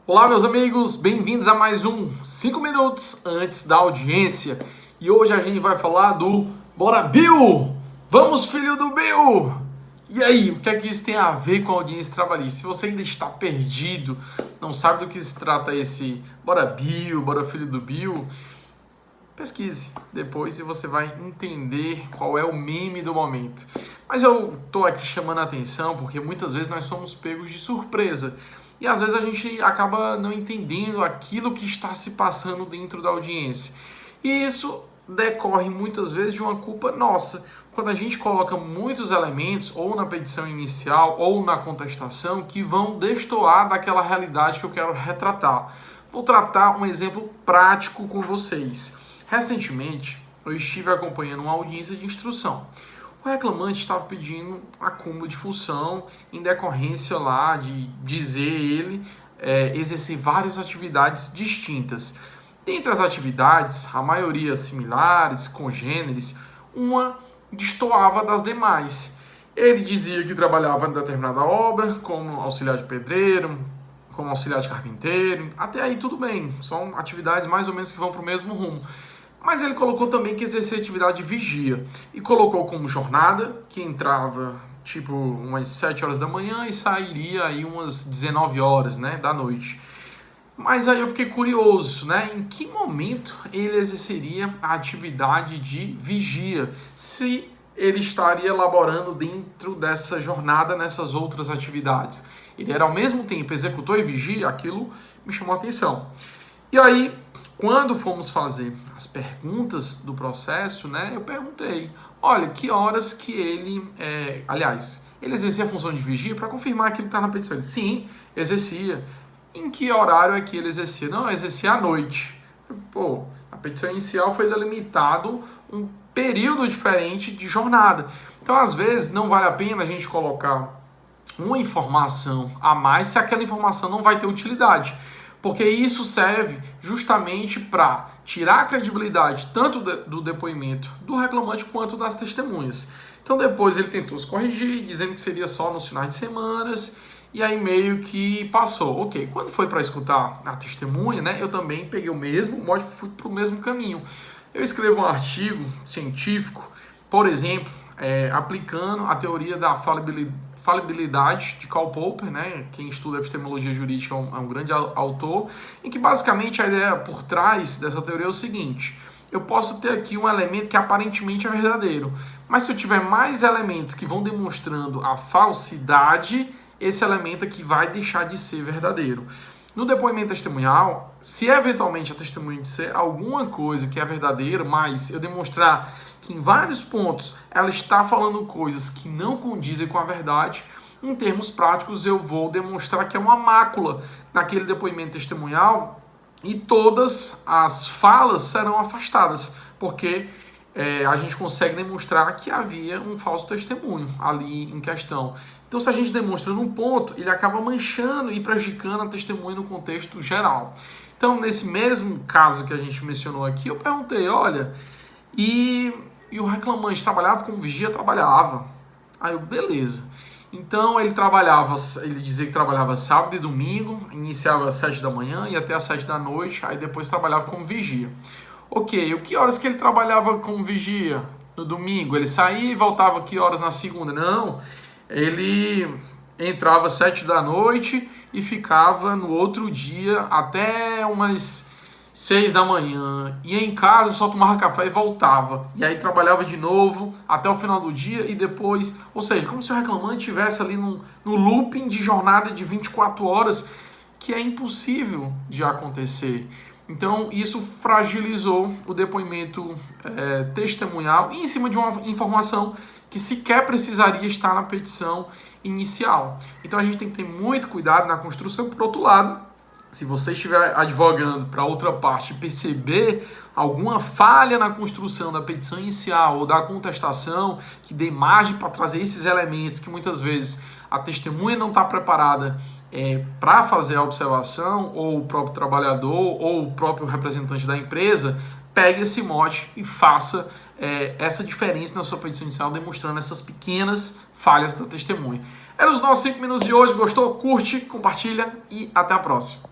Olá, meus amigos, bem-vindos a mais um 5 minutos antes da audiência. E hoje a gente vai falar do Bora Bill! Vamos, filho do Bill! E aí, o que é que isso tem a ver com a audiência trabalhista? Se você ainda está perdido, não sabe do que se trata esse Bora Bill, Bora filho do Bill, pesquise depois e você vai entender qual é o meme do momento. Mas eu tô aqui chamando a atenção porque muitas vezes nós somos pegos de surpresa. E às vezes a gente acaba não entendendo aquilo que está se passando dentro da audiência. E isso decorre muitas vezes de uma culpa nossa. Quando a gente coloca muitos elementos, ou na petição inicial, ou na contestação, que vão destoar daquela realidade que eu quero retratar. Vou tratar um exemplo prático com vocês. Recentemente, eu estive acompanhando uma audiência de instrução. O reclamante estava pedindo acúmulo de função em decorrência lá de dizer ele exercer várias atividades distintas. Dentre as atividades, a maioria similares, congêneres, uma destoava das demais. Ele dizia que trabalhava em determinada obra, como auxiliar de pedreiro, como auxiliar de carpinteiro, até aí tudo bem, são atividades mais ou menos que vão para o mesmo rumo. Mas ele colocou também que exercia atividade de vigia. E colocou como jornada, que entrava tipo umas 7 horas da manhã e sairia aí umas 19 horas, né, da noite. Mas aí eu fiquei curioso, né, em que momento ele exerceria a atividade de vigia, se ele estaria elaborando dentro dessa jornada nessas outras atividades. Ele era ao mesmo tempo executor e vigia, aquilo me chamou a atenção. E aí, quando fomos fazer as perguntas do processo, né, eu perguntei, olha, que horas que ele, ele exercia a função de vigia para confirmar aquilo que está na petição. Ele, sim, exercia. Em que horário é que ele exercia? Não, exercia à noite. Pô, a petição inicial foi delimitado um período diferente de jornada. Então, às vezes, não vale a pena a gente colocar uma informação a mais se aquela informação não vai ter utilidade. Porque isso serve justamente para tirar a credibilidade tanto do depoimento do reclamante quanto das testemunhas. Então depois ele tentou se corrigir, dizendo que seria só nos finais de semana, e aí meio que passou. Ok, quando foi para escutar a testemunha, né, eu também peguei o mesmo modo e fui para o mesmo caminho. Eu escrevo um artigo científico, por exemplo, aplicando a teoria da falibilidade de Karl Popper, né? Quem estuda epistemologia jurídica é um grande autor, em que basicamente a ideia por trás dessa teoria é o seguinte: eu posso ter aqui um elemento que aparentemente é verdadeiro, mas se eu tiver mais elementos que vão demonstrando a falsidade, esse elemento aqui vai deixar de ser verdadeiro. No depoimento testemunhal, se eventualmente a testemunha disser alguma coisa que é verdadeira, mas eu demonstrar que em vários pontos ela está falando coisas que não condizem com a verdade, em termos práticos eu vou demonstrar que é uma mácula naquele depoimento testemunhal e todas as falas serão afastadas, porque a gente consegue demonstrar que havia um falso testemunho ali em questão. Então, se a gente demonstra num ponto, ele acaba manchando e prejudicando a testemunha no contexto geral. Então, nesse mesmo caso que a gente mencionou aqui, eu perguntei, olha, e o reclamante trabalhava como vigia? Trabalhava. Aí eu, beleza. Então, ele dizia que trabalhava sábado e domingo, iniciava às 7 da manhã e até às 7 da noite, aí depois trabalhava como vigia. Ok, o que horas que ele trabalhava como vigia no domingo? Ele saía e voltava que horas na segunda? Não, ele entrava às 7 da noite e ficava no outro dia até umas 6 da manhã. Ia em casa, só tomava café e voltava. E aí trabalhava de novo até o final do dia e depois... Ou seja, como se o reclamante estivesse ali no looping de jornada de 24 horas, que é impossível de acontecer. Então, isso fragilizou o depoimento testemunhal em cima de uma informação que sequer precisaria estar na petição inicial. Então, a gente tem que ter muito cuidado na construção. Por outro lado, se você estiver advogando para outra parte e perceber alguma falha na construção da petição inicial ou da contestação que dê margem para trazer esses elementos que muitas vezes a testemunha não está preparada para fazer a observação, ou o próprio trabalhador, ou o próprio representante da empresa, pegue esse mote e faça essa diferença na sua petição inicial, demonstrando essas pequenas falhas da testemunha. Eram os nossos 5 minutos de hoje. Gostou? Curte, compartilha e até a próxima.